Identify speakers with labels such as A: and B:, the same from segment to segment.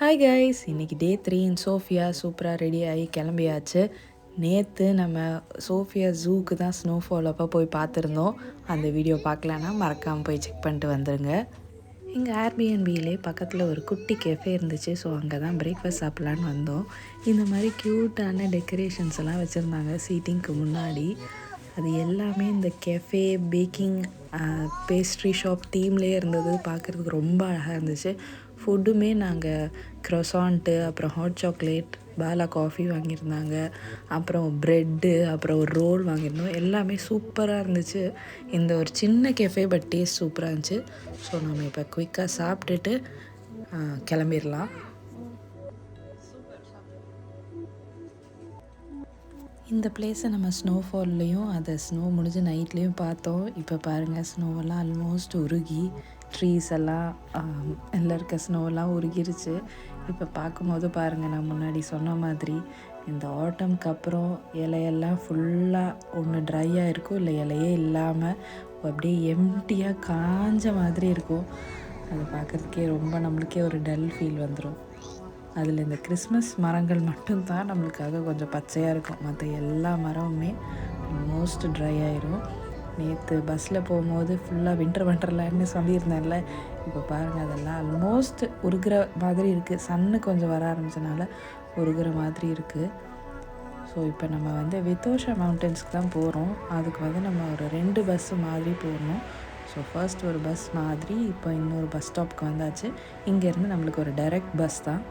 A: Hi guys, இன்றைக்கி டே 3 இன் Sofia. சூப்பராக ready ஆகி கிளம்பியாச்சு. நேற்று நம்ம சோஃபியா ஜூக்கு தான் ஸ்னோஃபால் அப்போ போய் பார்த்துருந்தோம். அந்த வீடியோ பார்க்கலன்னா மறக்காமல் போய் செக் பண்ணிட்டு வந்துடுங்க. எங்கள் ஏர்பிஎன்பியிலே பக்கத்தில் ஒரு குட்டி கெஃபே இருந்துச்சு. ஸோ அங்கே தான் பிரேக்ஃபாஸ்ட் சாப்பிட்லான்னு வந்தோம். இந்த மாதிரி க்யூட்டான டெக்கரேஷன்ஸ் எல்லாம் வச்சுருந்தாங்க சீட்டிங்க்கு முன்னாடி. அது எல்லாமே இந்த கெஃபே, பேக்கிங், பேஸ்ட்ரி ஷாப் தீம்லேயே இருந்தது. பார்க்குறதுக்கு ரொம்ப அழகாக இருந்துச்சு. ஃபுட்டுமே நாங்கள் க்ரொசாண்ட்டு, அப்புறம் ஹாட் சாக்லேட், பாலா காஃபி வாங்கியிருந்தாங்க, அப்புறம் ப்ரெட்டு, அப்புறம் ஒரு ரோல் வாங்கியிருந்தோம். எல்லாமே சூப்பராக இருந்துச்சு. இந்த ஒரு சின்ன கெஃபே பட் டேஸ்ட் சூப்பராக இருந்துச்சு. ஸோ நம்ம இப்போ குயிக்காக சாப்பிட்டுட்டு கிளம்பிடலாம். இந்த பிளேஸை நம்ம ஸ்னோஃபால்லையும் அதை ஸ்னோ முடிஞ்சு நைட்லேயும் பார்த்தோம். இப்போ பாருங்கள், ஸ்னோவெல்லாம் ஆல்மோஸ்ட் உருகி, ட்ரீஸ் எல்லாம் எல்லாம் இருக்க ஸ்னோவெல்லாம் உருகிருச்சு. இப்போ பார்க்கும்போது பாருங்கள், நான் முன்னாடி சொன்ன மாதிரி இந்த ஆட்டம்க்கு அப்புறம் இலையெல்லாம் ஃபுல்லாக ஒன்று ட்ரையாக இருக்கும், இல்லை இலையே இல்லாமல் அப்படியே எம்டியாக காஞ்ச மாதிரி இருக்கும். அது பார்க்குறதுக்கே ரொம்ப நம்மளுக்கே ஒரு டல் ஃபீல் வந்துடும். அதில் இந்த கிறிஸ்மஸ் மரங்கள் மட்டும்தான் நம்மளுக்காக கொஞ்சம் பச்சையாக இருக்கும். மற்ற எல்லா மரமுமே ஆல்மோஸ்ட் ட்ரை ஆயிரும். நேற்று பஸ்ஸில் போகும்போது ஃபுல்லாக விண்டர்லேண்ட்னு சொல்லியிருந்தேன்ல, இப்போ பாருங்கள் அதெல்லாம் ஆல்மோஸ்ட் உருகிற மாதிரி இருக்குது. சன்னு கொஞ்சம் வர ஆரம்பித்தனால உருகிற மாதிரி இருக்குது. ஸோ இப்போ நம்ம வித்தோஷா மவுண்டன்ஸ்க்கு தான் போகிறோம். அதுக்கு நம்ம ஒரு 2 பஸ்ஸு மாதிரி போகணும். ஸோ ஃபர்ஸ்ட் ஒரு பஸ் மாதிரி, இப்போ இன்னொரு பஸ் ஸ்டாப்புக்கு வந்தாச்சு. இங்கேருந்து நம்மளுக்கு ஒரு டைரக்ட் பஸ் தான்.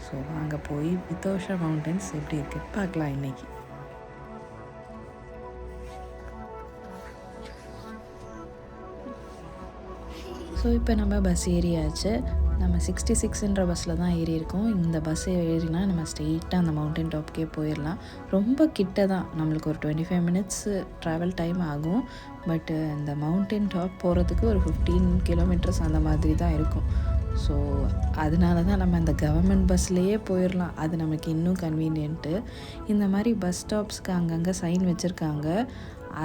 A: ஸோ அங்கே போய் வித்தோஷா மவுண்டன்ஸ் எப்படி இருக்குது பார்க்கலாம் இன்றைக்கி. ஸோ இப்போ நம்ம பஸ் ஏறியாச்சு. நம்ம 66ன்ற பஸ்ஸில் தான் ஏறி இருக்கோம். இந்த பஸ்ஸை ஏறினா நம்ம ஸ்ட்ரெயிட்டாக அந்த மவுண்டன் டாப்புக்கே போயிடலாம். ரொம்ப கிட்ட தான், நம்மளுக்கு ஒரு 25 மினிட்ஸ் ட்ராவல் டைம் ஆகும். பட்டு இந்த மவுண்டன் டாப் போகிறதுக்கு ஒரு 15 கிலோமீட்டர்ஸ் அந்த மாதிரி தான் இருக்கும். ஸோ அதனால தான் நம்ம இந்த கவர்மெண்ட் பஸ்லேயே போயிடலாம். அது நமக்கு இன்னும் கன்வீனியன்ட்டு. இந்த மாதிரி பஸ் ஸ்டாப்ஸ்க்கு அங்கங்கே சைன் வச்சுருக்காங்க.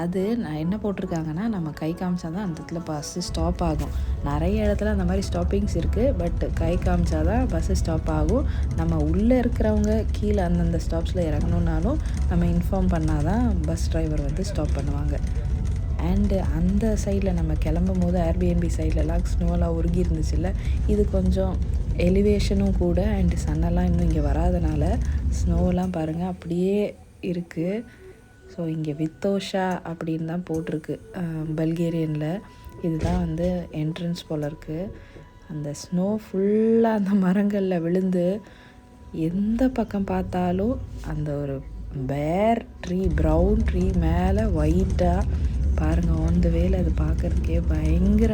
A: அது நான் என்ன போட்டிருக்காங்கன்னா, நம்ம கை காமிச்சா தான் அந்த இடத்துல பஸ்ஸு ஸ்டாப் ஆகும். நிறைய இடத்துல அந்த மாதிரி ஸ்டாப்பிங்ஸ் இருக்குது. பட் கை காமிச்சா தான் பஸ்ஸு ஸ்டாப் ஆகும். நம்ம உள்ளே இருக்கிறவங்க கீழே அந்தந்த ஸ்டாப்ஸில் இறங்கணுன்னாலும் நம்ம இன்ஃபார்ம் பண்ணால் தான் பஸ் டிரைவர் ஸ்டாப் பண்ணுவாங்க. அண்டு அந்த சைடில் நம்ம கிளம்பும் போது ஏர்பிஎன்பி சைட்லலாம் ஸ்னோலாம் உருகி இருந்துச்சுல்ல, இது கொஞ்சம் எலிவேஷனும் கூட. அண்டு சன்னெல்லாம் இன்னும் இங்கே வராதனால ஸ்னோலாம் பாருங்கள் அப்படியே இருக்குது. ஸோ இங்கே வித்தோஷா அப்படின்னு தான் போட்டிருக்கு பல்கேரியனில். இதுதான் என்ட்ரன்ஸ் போல் இருக்குது. அந்த ஸ்னோ ஃபுல்லாக அந்த மரங்களில் விழுந்து எந்த பக்கம் பார்த்தாலும் அந்த ஒரு பேர் ட்ரீ, ப்ரௌன் ட்ரீ மேலே ஒயிட்டாக பாருங்கள் ஆன் த வேல. அது பார்க்குறதுக்கே பயங்கர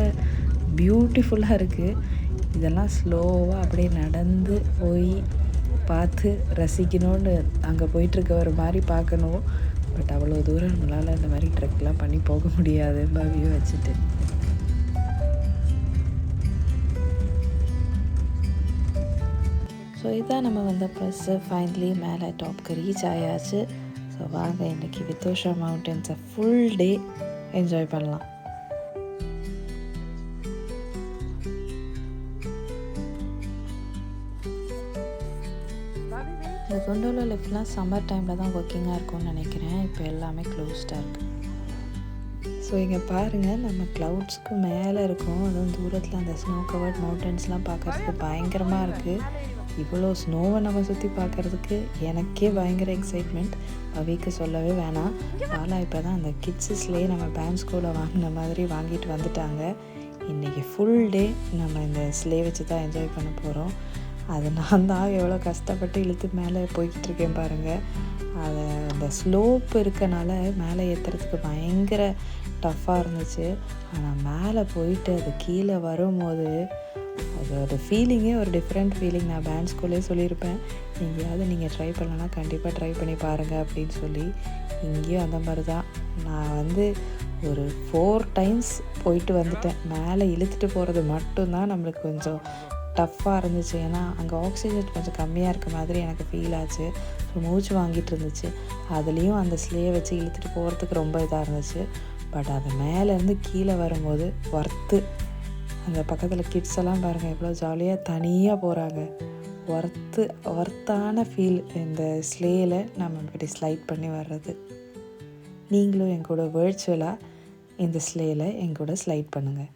A: பியூட்டிஃபுல்லாக இருக்குது. இதெல்லாம் ஸ்லோவாக அப்படியே நடந்து போய் பார்த்து ரசிக்கணும்னு அங்கே போயிட்டுருக்க ஒரு மாதிரி பார்க்கணும். பட் அவ்வளோ தூரம் நம்மளால் இந்த மாதிரி ட்ரெக்லாம் பண்ணி போக முடியாது பவியை வச்சுட்டு. ஸோ இதான் நம்ம ப்ரெஸ்ஸு ஃபைனலி மேலே டாப்க்கு ரீச் ஆயாச்சு. ஸோ வாங்க இன்றைக்கி வித்தோஷா மவுண்டன்ஸை ஃபுல் டே என்ஜாய் பண்ணலாம். இந்த கொண்டோலா லிஃப்ட்லாம் சம்மர் டைமில் தான் ஒர்க்கிங்காக இருக்கும்னு நினைக்கிறேன். இப்போ எல்லாமே க்ளோஸ்டாக இருக்குது. ஸோ இங்கே பாருங்கள், நம்ம க்ளவுட்ஸ்க்கு மேலே இருக்கும். அதுவும் தூரத்தில் அந்த ஸ்னோ கவர்ட் மவுண்டன்ஸ்லாம் பார்க்குறதுக்கு பயங்கரமாக இருக்குது. இவ்வளோ ஸ்னோவை நம்ம சுற்றி பார்க்குறதுக்கு எனக்கே பயங்கர எக்ஸைட்மெண்ட். அவைக்கு சொல்லவே வேணாம். பாலா இப்போ தான் அந்த கிட்ஸஸ்லேயே நம்ம பேண்ட் ஸ்கூலில் வாங்கின மாதிரி வாங்கிட்டு வந்துட்டாங்க. இன்றைக்கி ஃபுல் டே நம்ம இந்த ஸ்லே வச்சு தான் என்ஜாய் பண்ண போகிறோம். அது நான் தான் எவ்வளோ கஷ்டப்பட்டு இழுத்து மேலே போய்கிட்டு இருக்கேன் பாருங்கள். அதை அந்த ஸ்லோப் இருக்கனால மேலே ஏற்றுறதுக்கு பயங்கர டஃப்பாக இருந்துச்சு. ஆனால் மேலே போயிட்டு அது கீழே வரும்போது அதோட ஃபீலிங்கே ஒரு டிஃப்ரெண்ட் ஃபீலிங். நான் பேண்ட் ஸ்கூல்லே சொல்லியிருப்பேன், எங்கேயாவது நீங்கள் ட்ரை பண்ணலன்னா கண்டிப்பாக ட்ரை பண்ணி பாருங்கள் அப்படின்னு சொல்லி. இங்கேயும் அந்த மாதிரி தான். நான் ஒரு 4 டைம்ஸ் போயிட்டு வந்துட்டேன். மேலே இழுத்துட்டு போகிறது மட்டும்தான் நம்மளுக்கு கொஞ்சம் டஃப்பாக இருந்துச்சு. ஏன்னா அங்கே ஆக்சிஜன் கொஞ்சம் கம்மியாக இருக்க மாதிரி எனக்கு ஃபீல் ஆச்சு. ஸோ மூச்சு வாங்கிட்டு இருந்துச்சு. அதுலேயும் அந்த ஸ்லேயை வச்சு இழுத்துட்டு போகிறதுக்கு ரொம்ப இதாக இருந்துச்சு. பட் அது மேலேருந்து கீழே வரும்போது ஒர்த்து. அந்த பக்கத்தில் கிட்ஸ் எல்லாம் பாருங்கள் எவ்வளோ ஜாலியாக தனியாக போகிறாங்க. ஒர்த்தான ஃபீல் இந்த ஸ்லேயில் நம்ம இப்படி ஸ்லைட் பண்ணி வர்றது. நீங்களும் என் கூட வேர்ச்சுவலாக இந்த ஸ்லேயில் என் கூட ஸ்லைட் பண்ணுங்கள்.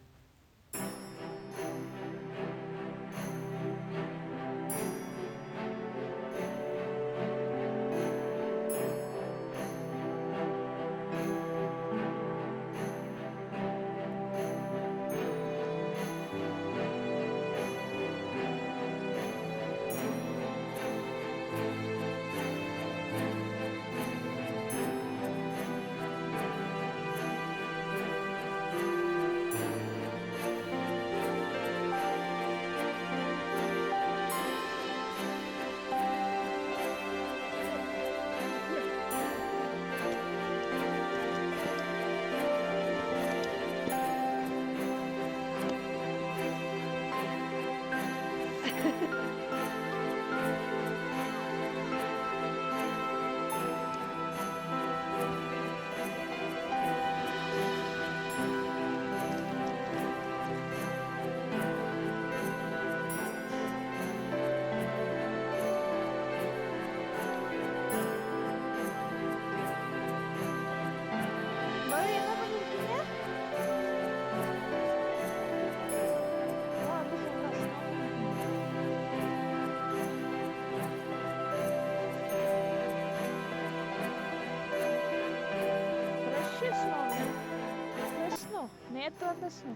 B: நேற்று வந்த ஸ்னோ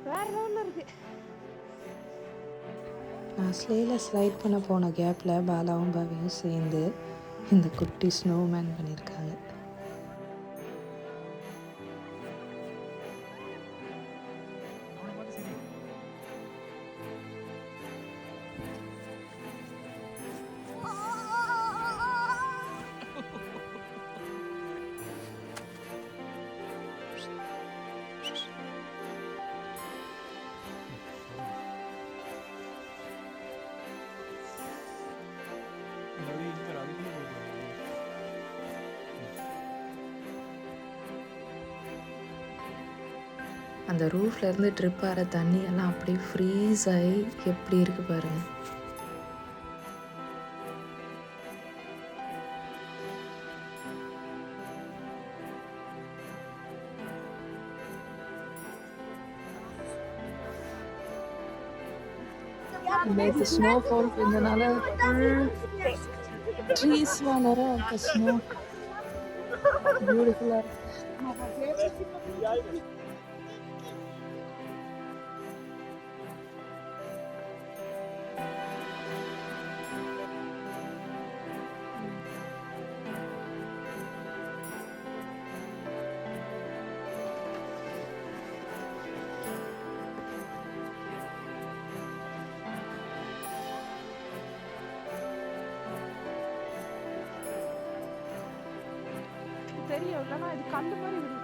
B: வேற லெவலில் இருக்கு.
A: நான் ஸ்லேயில் ஸ்லைட் பண்ண போன கேப்பில் பாலாவும் பாவியும் சேர்ந்து இந்த குட்டி ஸ்னோமேன் பண்ணியிருக்காங்க. அந்த ரூஃப்லேருந்து ட்ரிப் ஆகிற தண்ணியெல்லாம் அப்படியே ஃப்ரீஸ் ஆகி எப்படி இருக்குது பாருங்கள். நேற்று ஸ்னோஃபால் இருந்தனால ட்ரீஸ் வளர ஸ்னோ பியூட்டிஃபுல்லாக இருக்கு.
B: தெரியும் இல்லைன்னா இது கல்லு மாதிரி விடுது.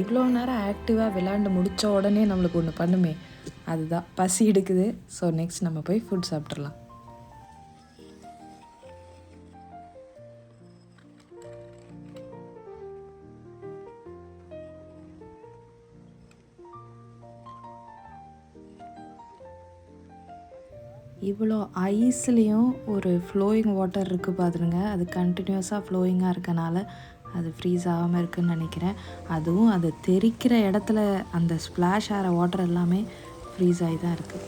A: இவ்வளோ நேரம் ஆக்டிவாக விளாண்டு முடித்த உடனே நம்மளுக்கு ஒன்று பண்ணுமே, அதுதான் பசி எடுக்குது. ஸோ நெக்ஸ்ட் நம்ம போய் ஃபுட் சாப்பிட்றலாம். இவ்வளோ ஐஸ்லேயும் ஒரு ஃப்ளோயிங் வாட்டர் இருக்குது பார்த்துருங்க. அது கண்டினியூஸாக ஃப்ளோயிங்காக இருக்கனால அது ஃப்ரீஸ் ஆகாமல் இருக்குதுன்னு நினைக்கிறேன். அதுவும் அது தெரிக்கிற இடத்துல அந்த ஸ்ப்ளாஷ் ஆகிற வாட்டர் எல்லாமே ஃப்ரீஸ் ஆகி தான் இருக்குது.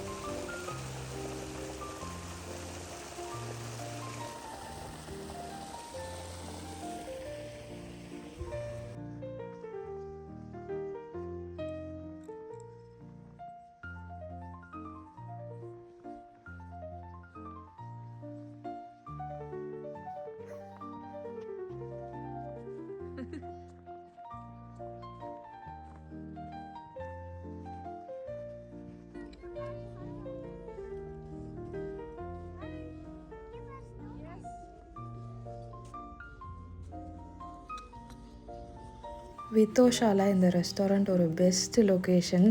A: வித்தோஷால இந்த ரெஸ்டாரண்ட் ஒரு பெஸ்ட் லொக்கேஷன்.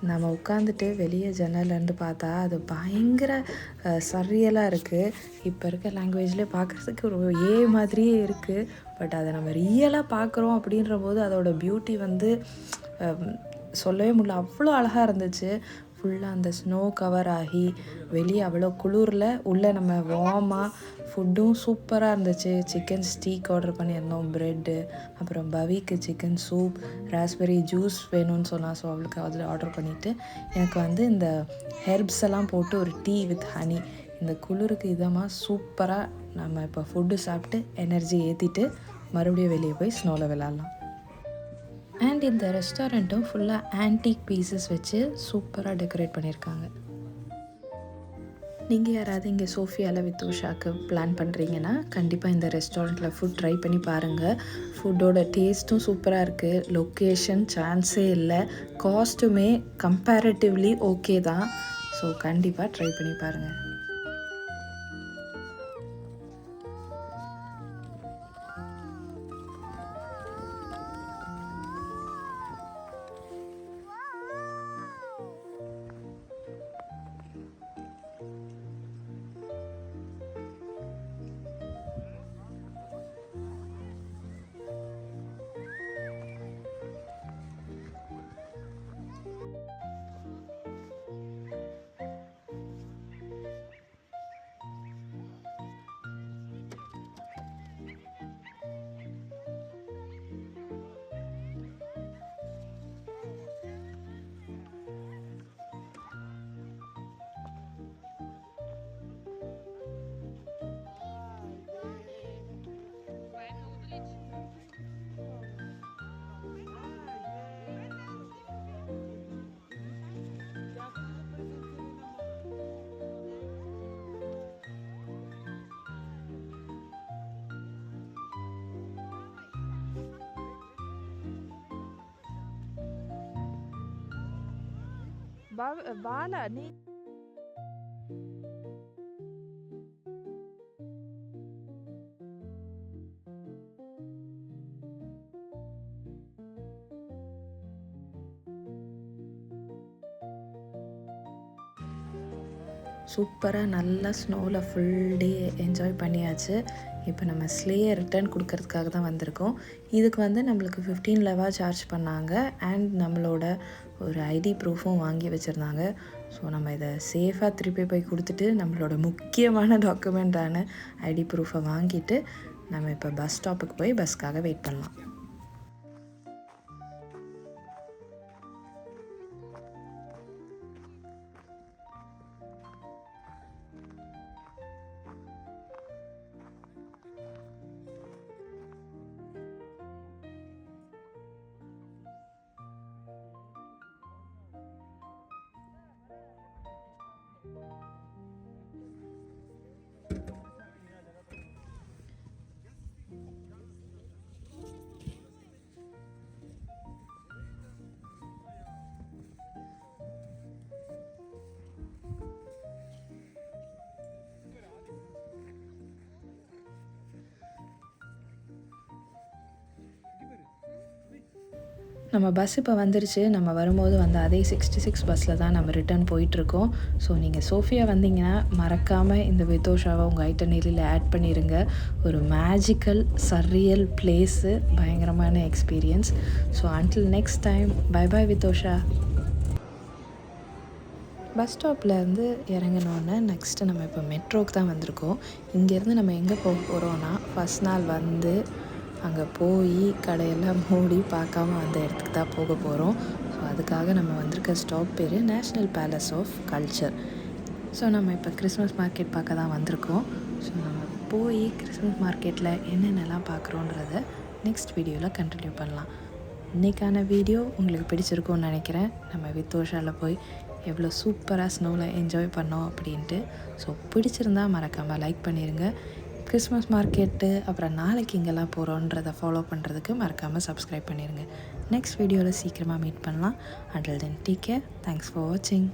A: நம்ம உட்காந்துட்டு வெளியே ஜன்னல்லேருந்து பார்த்தா அது பயங்கர சரியலாக இருக்குது. இப்போ இருக்க லாங்குவேஜ்லேயே பார்க்குறதுக்கு ஒரு மாதிரியே இருக்குது. பட் அதை நம்ம ரியலாக பார்க்குறோம் அப்படின்ற போது அதோட பியூட்டி வந்து சொல்லவே முடியல, அவ்வளோ அழகாக இருந்துச்சு. ஃபுல்லாக அந்த ஸ்னோ கவர் ஆகி வெளியே அவ்வளோ குளிரில் உள்ளே நம்ம வார்மாக ஃபுட்டும் சூப்பராக இருந்துச்சு. சிக்கன் ஸ்டீக் ஆர்டர் பண்ணியிருந்தோம், ப்ரெட்டு, அப்புறம் பவிக்கு சிக்கன் சூப், ராஸ்பெரி ஜூஸ் வேணும்னு சொன்னால், ஸோ அவளுக்கு அதில் ஆர்டர் பண்ணிவிட்டு எனக்கு வந்து இந்த ஹெர்ப்ஸ் எல்லாம் போட்டு ஒரு டீ வித் ஹனி, இந்த குளிருக்கு இதமாக சூப்பராக நம்ம இப்போ ஃபுட்டு சாப்பிட்டு எனர்ஜி ஏற்றிட்டு மறுபடியும் வெளியே போய் ஸ்னோவில் விளாட்லாம். அண்ட் இந்த ரெஸ்டாரண்ட்டும் ஃபுல்லாக ஆன்டிக் பீசஸ் வச்சு சூப்பராக டெக்கரேட் பண்ணியிருக்காங்க. நீங்கள் யாராவது இங்கே சோஃபியாவில் வித்தோஷாவுக்கு பிளான் பண்ணுறீங்கன்னா கண்டிப்பாக இந்த ரெஸ்டாரண்ட்டில் ஃபுட் ட்ரை பண்ணி பாருங்கள். ஃபுட்டோட டேஸ்ட்டும் சூப்பராக இருக்குது, லொக்கேஷன் சான்ஸே இல்லை, காஸ்ட்டுமே கம்பேரிட்டிவ்லி ஓகே தான். ஸோ கண்டிப்பாக ட்ரை பண்ணி பாருங்கள்.
B: பாலா நீ
A: சூப்பராக நல்லா ஸ்னோவில் ஃபுல் டே என்ஜாய் பண்ணியாச்சு. இப்போ நம்ம ஸ்லேயை ரிட்டர்ன் கொடுக்கறதுக்காக தான் வந்திருக்கோம். இதுக்கு வந்து நம்மளுக்கு 15 லெவா சார்ஜ் பண்ணாங்க. அண்ட் நம்மளோட ஒரு ஐடி ப்ரூஃபும் வாங்கி வச்சுருந்தாங்க. ஸோ நம்ம இதை சேஃபாக திருப்பி போய் கொடுத்துட்டு நம்மளோட முக்கியமான டாக்குமெண்ட்டான ஐடி ப்ரூஃபை வாங்கிட்டு நம்ம இப்போ பஸ் ஸ்டாப்புக்கு போய் பஸ்க்காக வெயிட் பண்ணலாம். நம்ம பஸ் இப்போ வந்துருச்சு. நம்ம வரும்போது வந்து அதே 66 பஸ்ஸில் தான் நம்ம ரிட்டர்ன் போயிட்டுருக்கோம். ஸோ நீங்கள் சோஃபியா வந்தீங்கன்னா மறக்காமல் இந்த வித்தோஷாவை உங்கள் ஐட்டனரியில் ஆட் பண்ணிடுங்க. ஒரு மேஜிக்கல் சர்ரியல் பிளேஸு, பயங்கரமான experience. So until next time, bye bye வித்தோஷா. பஸ் ஸ்டாப்லேருந்து இறங்கினோன்னே நெக்ஸ்ட்டு நம்ம இப்போ மெட்ரோக்கு தான் வந்திருக்கோம். இங்கேருந்து நம்ம எங்கே போக போகிறோன்னா, ஃபஸ்ட் நாள் வந்து அங்கே போய் கடையெல்லாம் மூடி பார்க்காம அந்த இடத்துக்கு தான் போக போகிறோம். ஸோ அதுக்காக நம்ம வந்திருக்க ஸ்டாப் பேர் national palace of culture. So நம்ம இப்போ கிறிஸ்மஸ் மார்க்கெட் பார்க்க தான் வந்திருக்கோம். ஸோ நம்ம போய் கிறிஸ்மஸ் மார்க்கெட்டில் என்னென்னலாம் பார்க்குறோன்றத நெக்ஸ்ட் வீடியோவில் கண்டினியூ பண்ணலாம். இன்றைக்கான வீடியோ உங்களுக்கு பிடிச்சிருக்கும்னு நினைக்கிறேன். நம்ம வித்தோஷாவில் போய் எவ்வளோ சூப்பராக ஸ்னோவில் என்ஜாய் பண்ணோம் அப்படின்ட்டு. ஸோ பிடிச்சிருந்தா மறக்காமல் லைக் பண்ணிடுங்க. கிறிஸ்மஸ் மார்க்கெட்டு அப்புறம் நாளைக்கு இங்கெல்லாம் போகிறோன்றதை ஃபாலோ பண்ணுறதுக்கு மறக்காமல் சப்ஸ்கிரைப் பண்ணிடுங்க. நெக்ஸ்ட் வீடியோவில் சீக்கிரமாக மீட் பண்ணலாம். Until then take care. Thanks for வாட்சிங்.